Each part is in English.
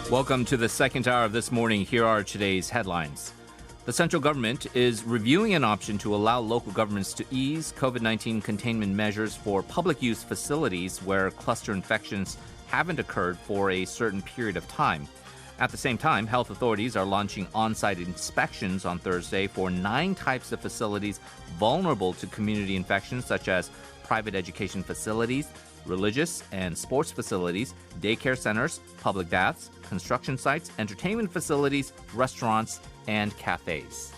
Welcome to the second hour of this morning. Here are today's headlines. The central government is reviewing an option to allow local governments to ease COVID-19 containment measures for public use facilities where cluster infections haven't occurred for a certain period of time. At the same time, health authorities are launching on-site inspections on Thursday for 9 types of facilities vulnerable to community infections, such as private education facilities, religious and sports facilities, daycare centers, public baths, construction sites, entertainment facilities, restaurants, and cafes.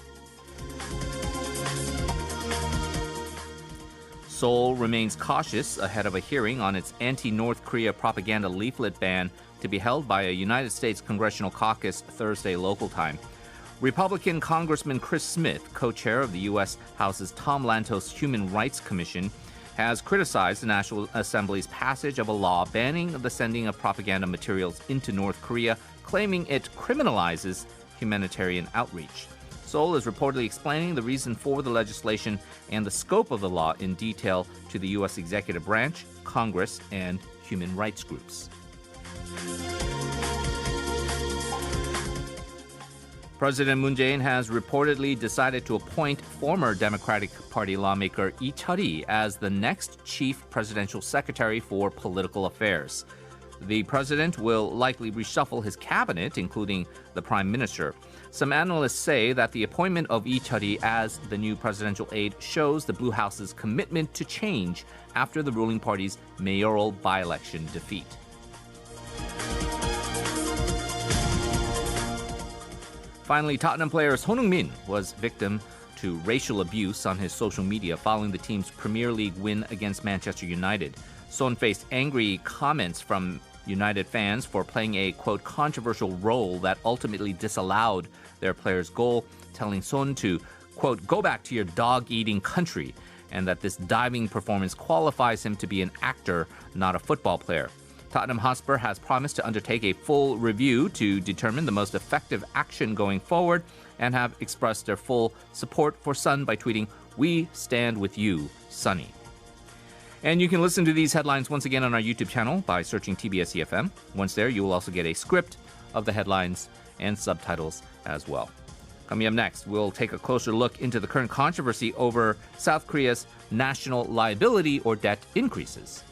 Seoul remains cautious ahead of a hearing on its anti-North Korea propaganda leaflet ban to be held by a United States congressional caucus Thursday local time. Republican Congressman Chris Smith, co-chair of the U.S. House's Tom Lantos Human Rights Commission, has criticized the National Assembly's passage of a law banning the sending of propaganda materials into North Korea, claiming it criminalizes humanitarian outreach. Seoul is reportedly explaining the reason for the legislation and the scope of the law in detail to the U.S. executive branch, Congress, and human rights groups. President Moon Jae-in has reportedly decided to appoint former Democratic Party lawmaker Lee Cheol-hee as the next chief presidential secretary for political affairs. The president will likely reshuffle his cabinet, including the prime minister. Some analysts say that the appointment of Lee Cheol-hee as the new presidential aide shows the Blue House's commitment to change after the ruling party's mayoral by-election defeat. Finally, Tottenham player Son Heung-min was victim to racial abuse on his social media following the team's Premier League win against Manchester United. Son faced angry comments from United fans for playing a, quote, controversial role that ultimately disallowed their player's goal, telling Son to, quote, go back to your dog-eating country, and that this diving performance qualifies him to be an actor, not a football player. Tottenham Hotspur has promised to undertake a full review to determine the most effective action going forward and have expressed their full support for Son by tweeting, "We stand with you, Sonny." And you can listen to these headlines once again on our YouTube channel by searching TBS eFM. Once there, you will also get a script of the headlines and subtitles as well. Coming up next, we'll take a closer look into the current controversy over South Korea's national liability or debt increases.